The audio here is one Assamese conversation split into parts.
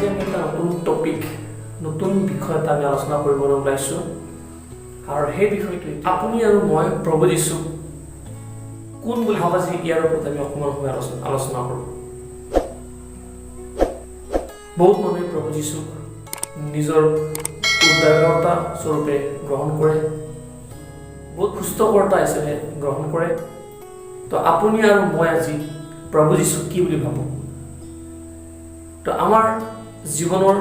আজি আমি এটা নতুন টপিক নতুন বিষয় এটা আমি আলোচনা কৰিবলৈ ওলাইছোঁ আৰু সেই বিষয়টো আপুনি আৰু মই প্ৰভু যীশু কোন বুলি ভাবা যে ইয়াৰ ওপৰত আমি অকণমান সময় আলোচনা কৰোঁ। বহুত মানুহে প্ৰভু যীশুক নিজৰ উদ্ধাৰকৰ্তা স্বৰূপে গ্ৰহণ কৰে, বহুত সুস্থকৰ্তা হিচাপে গ্ৰহণ কৰে। তো আপুনি আৰু মই আজি প্ৰভু যীশুক কি বুলি ভাবোঁ? তো আমাৰ জীৱনৰ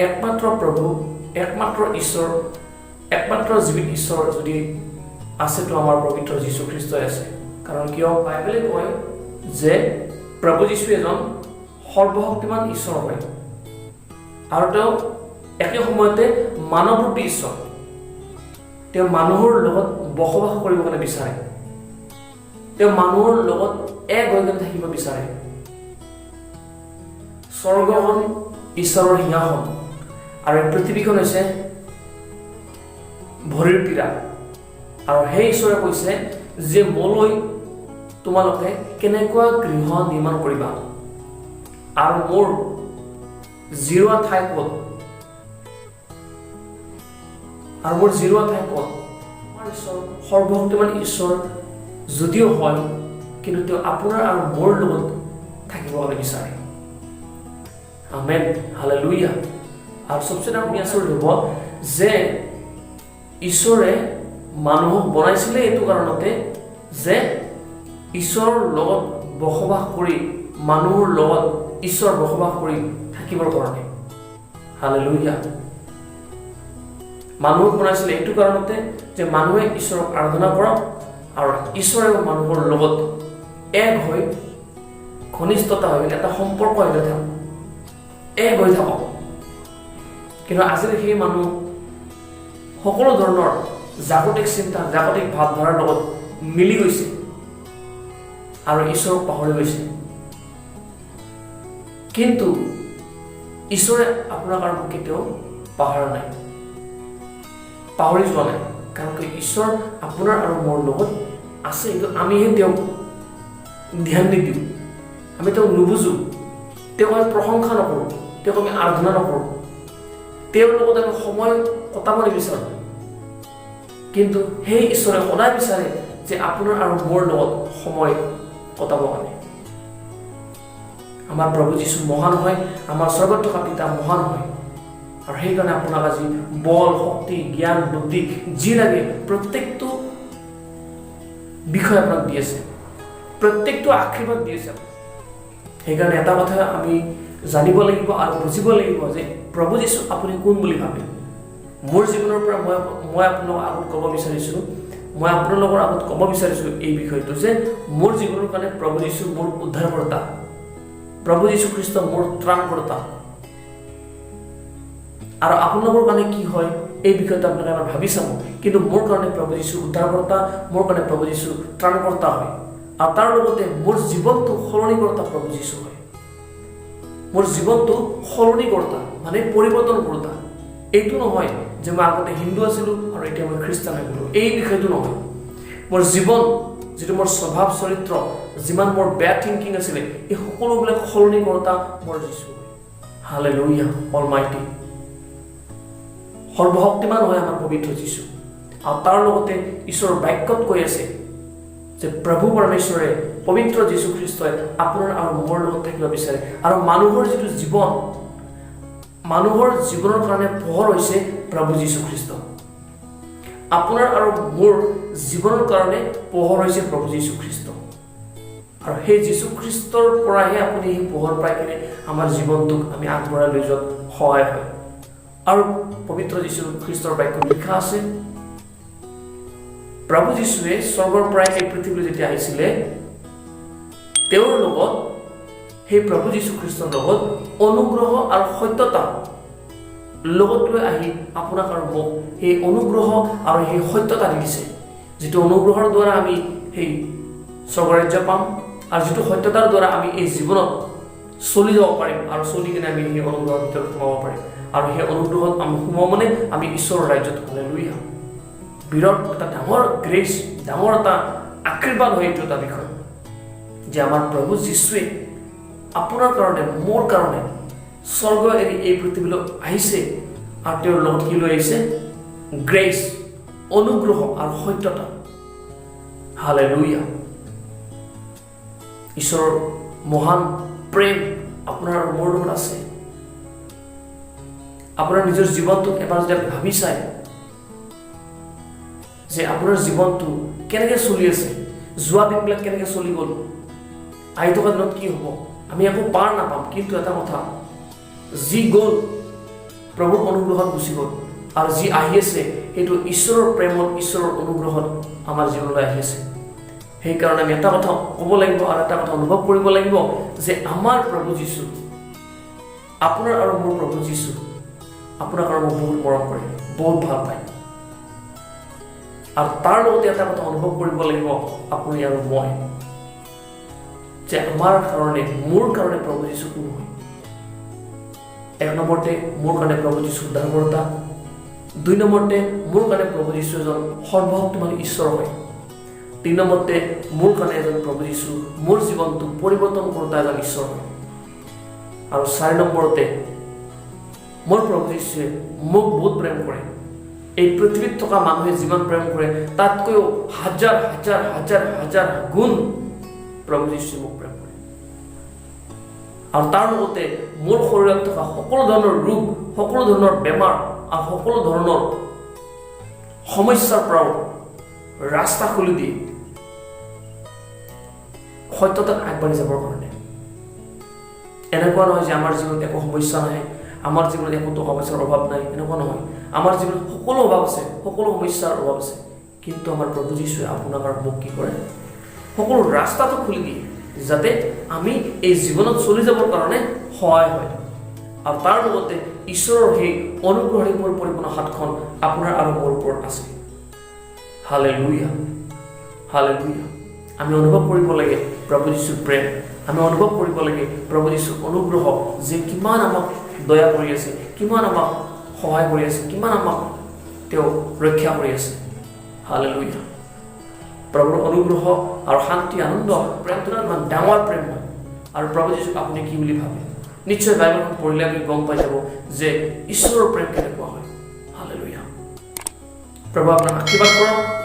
একমাত্ৰ প্ৰভু, একমাত্ৰ ঈশ্বৰ, একমাত্ৰ জীৱিত ঈশ্বৰ যদি আছে তো আমাৰ পবিত্ৰ যীশু খ্ৰীষ্টই আছে। কাৰণ কিয় বাইবেলে কয় যে প্ৰভু যীশু এজন সৰ্বশক্তিমান ঈশ্বৰ হয় আৰু তেওঁ একে সময়তে মানৱৰূপী ঈশ্বৰ। তেওঁ মানুহৰ লগত বসবাস কৰিব কাৰণে বিচাৰে, তেওঁ মানুহৰ লগত এক হৈ কিনে থাকিব বিচাৰে। স্বৰ্গখন ঈশ্বৰৰ সিংহাসন আৰু পৃথিৱীখন হৈছে ভৰিৰ পীৰা। আৰু সেই ঈশ্বৰে কৈছে যে মোলৈ তোমালোকে কেনেকুৱা গৃহ নিৰ্মাণ কৰিবা আৰু মোৰ জিৰোৱা ঠাই ক'ত, আৰু মোৰ জিৰোৱা ঠাই ক'ত? আমাৰ ঈশ্বৰ সৰ্বশক্তিমান ঈশ্বৰ যদিও হয়, কিন্তু তেওঁ আপোনাৰ আৰু মোৰ লগত থাকিব বিচাৰে। আমেন, হালেলুয়া। আৰু সবচে ডাঙৰ আচৰিত হ'ব যে ঈশ্বৰে মানুহক বনাইছিলে এইটো কাৰণতে যে ঈশ্বৰৰ লগত বসবাস কৰি, মানুহৰ লগত ঈশ্বৰ বসবাস কৰি থাকিবৰ কাৰণে। হালেলুয়া। মানুহক বনাইছিলে এইটো কাৰণতে যে মানুহে ঈশ্বৰক আৰাধনা কৰক আৰু ঈশ্বৰে মানুহৰ লগত এক হৈ ঘনিষ্ঠতা হৈ এটা সম্পৰ্ক হৈ থাকক, এক হৈ থাকক। কিন্তু আজিৰ সেই মানুহ সকলো ধৰণৰ জাগতিক চিন্তা, জাগতিক ভাৱধাৰাৰ লগত মিলি গৈছে আৰু ঈশ্বৰক পাহৰি গৈছে। কিন্তু ঈশ্বৰে আপোনাক আৰু কেতিয়াও পাহৰা নাই, পাহৰি যোৱা নাই। কাৰণ কি ঈশ্বৰ আপোনাৰ আৰু মোৰ লগত আছে, কিন্তু আমিহে তেওঁক ধ্যান নিদিওঁ, আমি তেওঁক নুবুজোঁ, তেওঁক আমি প্ৰশংসা নকৰোঁ, তেওঁক আমি আৰাধনা নকৰোঁ, তেওঁৰ লগত আমি সময় কটাব নিবিচাৰোঁ। কিন্তু সেই ঈশ্বৰে সদায় বিচাৰে যে আপোনাৰ আৰু মোৰ লগত সময় কটাব কাৰণে। আমাৰ প্ৰভু যীশু মহান হয়, আমাৰ স্বৰ্গত থকা পিতা মহান হয়। আৰু সেইকাৰণে আপোনাক আজি বল, শক্তি, জ্ঞান, বুদ্ধি যি লাগে প্ৰত্যেকটো বিষয় আপোনাক দি আছে, প্ৰত্যেকটো আশীৰ্বাদ দি আছে। সেইকাৰণে এটা কথা আমি জানিব লাগিব আৰু বুজিব লাগিব যে প্ৰভু যীশু আপুনি কোন বুলি ভাবে। মোৰ জীৱনৰ পৰা মই আপোনালোকৰ আগত ক'ব বিচাৰিছোঁ, মই আপোনালোকৰ আগত ক'ব বিচাৰিছোঁ এই বিষয়টো যে মোৰ জীৱনৰ কাৰণে প্ৰভু যীশু মোৰ উদ্ধাৰকৰ্তা, প্ৰভু যীশু খ্ৰীষ্ট মোৰ ত্ৰাণকৰ্তা। আৰু আপোনালোকৰ কাৰণে কি হয় এই বিষয়টো আপোনালোকে এবাৰ ভাবি চাব। কিন্তু মোৰ কাৰণে প্ৰভু যীশু উদ্ধাৰকৰ্তা, মোৰ কাৰণে প্ৰভু যীশু ত্ৰাণকৰ্তা হয়। আৰু তাৰ লগতে মোৰ জীৱনটো সলনি কৰতা প্ৰভু যীশু হয়। মোৰ জীৱনটো সলনি কৰতা মানে পৰিৱৰ্তন কৰতা। এইটো নহয় যে মই আগতে হিন্দু আছিলোঁ আৰু এতিয়া মই খ্ৰীষ্টান হৈ গ'লোঁ, এই বিষয়টো নহয়। মোৰ জীৱন, যিটো মোৰ স্বভাৱ চৰিত্ৰ, যিমান মোৰ বেয়া থিংকিং আছিলে, এই সকলোবিলাক সলনি কৰতা মোৰ যীশু হয়। Hallelujah, Almighty. সৰ্বশক্তিমান হয় আমাৰ পবিত্ৰ যীশু। আৰু তাৰ লগতে ঈশ্বৰৰ বাক্যত কৈ আছে যে প্ৰভু পৰমেশ্বৰে, পবিত্ৰ যীশু খ্ৰীষ্টই আপোনাৰ আৰু মোৰ লগত থাকিব বিচাৰে। আৰু মানুহৰ যিটো জীৱন, মানুহৰ জীৱনৰ কাৰণে পোহৰ হৈছে প্ৰভু যীশু খ্ৰীষ্ট। আপোনাৰ আৰু মোৰ জীৱনৰ কাৰণে পোহৰ হৈছে প্ৰভু যীশু খ্ৰীষ্ট। আৰু সেই যীশু খ্ৰীষ্টৰ পৰাহে আপুনি সেই পোহৰ পাই কিনে আমাৰ জীৱনটোক আমি আগবঢ়াই লৈ যোৱাত সহায় হয়। আৰু পবিত্ৰ যীশু খ্ৰীষ্টৰ বাক্যত লিখা আছে, প্ৰভু যীশুৱে স্বৰ্গৰ পৰাই এই পৃথিৱীলৈ যেতিয়া আহিছিলে, তেওঁৰ লগত, সেই প্ৰভু যীশু খ্ৰীষ্টৰ লগত অনুগ্ৰহ আৰু সত্যতা লগত লৈ আহি আপোনাক আৰু মোক সেই অনুগ্ৰহ আৰু সেই সত্যতা দি দিছে। যিটো অনুগ্ৰহৰ দ্বাৰা আমি সেই স্বৰ্গৰাজ্য পাম আৰু যিটো সত্যতাৰ দ্বাৰা আমি এই জীৱনত চলি যাব পাৰিম আৰু চলি কিনে আমি সেই অনুগ্ৰহৰ ভিতৰত সোমাব পাৰিম। আৰু সেই অনুগ্ৰহত আমি সোমাওঁ মানে আমি ঈশ্বৰৰ ৰাজ্যত হালেলুয়া। বিৰাট এটা ডাঙৰ গ্ৰেচ, ডাঙৰ এটা আশীৰ্বাদ হয় এইটো এটা বিষয় যে আমাৰ প্ৰভু যীশুৱে আপোনাৰ কাৰণে, মোৰ কাৰণে স্বৰ্গ এৰি এই পৃথিৱীলৈ আহিছে আৰু তেওঁৰ লগত কি লৈ আহিছে গ্ৰেছ অনুগ্ৰহ আৰু সত্যতা হালেলুয়া ঈশ্বৰৰ মহান প্ৰেম আপোনাৰ মোৰ লগত আছে আপোনাৰ নিজৰ জীৱনটোক এবাৰ যদি ভাবি চাই যে আপোনাৰ জীৱনটো কেনেকৈ চলি আছে যোৱা দিনবিলাক কেনেকৈ চলি গ'ল আহি থকা দিনত কি হ'ব আমি একো পাৰ নাপাম কিন্তু এটা কথা যি গ'ল প্ৰভুৰ অনুগ্ৰহত গুচি গ'ল আৰু যি আহি আছে সেইটো ঈশ্বৰৰ প্ৰেমত ঈশ্বৰৰ অনুগ্ৰহত আমাৰ জীৱনলৈ আহি আছে সেইকাৰণে আমি এটা কথা ক'ব লাগিব আৰু এটা কথা অনুভৱ কৰিব লাগিব যে আমাৰ প্ৰভু যীশু আপোনাৰ আৰু মোৰ প্ৰভু যীশু আপোনাক আৰু মোক বহুত মৰম কৰে বহুত ভাল পায় আৰু তাৰ লগতে এটা কথা অনুভৱ কৰিব লাগিব আপুনি আৰু মই যে আমাৰ কাৰণে মোৰ কাৰণে প্ৰভু যীশু কোন হয় এক নম্বৰতে মোৰ কাৰণে প্ৰভু যীশু উদ্ধাৰকৰ্তা দুই নম্বৰতে মোৰ কাৰণে প্ৰভু যীশু এজন সৰ্বশক্তিমান ঈশ্বৰ হয় তিন নম্বৰতে মোৰ কাৰণে এজন প্ৰভু যীশু মোৰ জীৱনটো পৰিৱৰ্তন কৰোঁতা এজন ঈশ্বৰ হয় আৰু চাৰি নম্বৰতে মোৰ প্ৰভু যীশুৱে মোক বহুত প্ৰেম কৰে এই পৃথিৱীত থকা মানুহে যিমান প্ৰেম কৰে তাতকৈও হাজাৰ হাজাৰ হাজাৰ হাজাৰ গুণ প্ৰভু যীশুৱে মোক প্ৰেম কৰে আৰু তাৰ লগতে মোৰ শৰীৰত থকা সকলো ধৰণৰ ৰোগ সকলো ধৰণৰ বেমাৰ আৰু সকলো ধৰণৰ সমস্যাৰ পৰাও ৰাস্তা খুলি দিয়ে সত্যতাত আগবাঢ়ি যাবৰ কাৰণে এনেকুৱা নহয় যে আমাৰ জীৱনত একো সমস্যা নাই আমাৰ জীৱনত একো টকা পইচাৰ অভাৱ নাই এনেকুৱা নহয় আমাৰ জীৱনত সকলো অভাৱ আছে সকলো সমস্যাৰ অভাৱ আছে কিন্তু আমাৰ প্ৰভু যীশুৱে আপোনাক আৰু মোক কি কৰে সকলো ৰাস্তাটো খুলি দিয়ে যাতে আমি এই জীৱনত চলি যাবৰ কাৰণে সহায় হয় আৰু তাৰ লগতে ঈশ্বৰৰ সেই অনুগ্ৰহৰে পৰিপূৰ্ণ হাতখন আপোনাৰ আৰু মোৰ ওপৰত আছে হালেলুয়া হালেলুয়া আমি অনুভৱ কৰিব লাগে প্ৰভু যীশুৰ প্ৰেম আমি অনুভৱ কৰিব লাগে প্ৰভু যীশুৰ অনুগ্ৰহ যে কিমান আমাক দয়া কৰি আছে কিমান আমাক সহায় কৰি আছে কিমান আমাক তেওঁ ৰক্ষা কৰি আছে হালেলুয়া প্ৰভুৰ অনুগ্ৰহ আৰু শান্তি আনন্দ প্ৰেমটো ইমান ডাঙৰ প্ৰেম হয় আৰু প্ৰভু যীশুক আপুনি কি বুলি ভাবে নিশ্চয় বাইবেলখন পঢ়িলে আমি গম পাই যাব যে ঈশ্বৰৰ প্ৰেম কেনেকুৱা হয় হালেলুয়া প্ৰভু আপোনাক আশীৰ্বাদ কৰক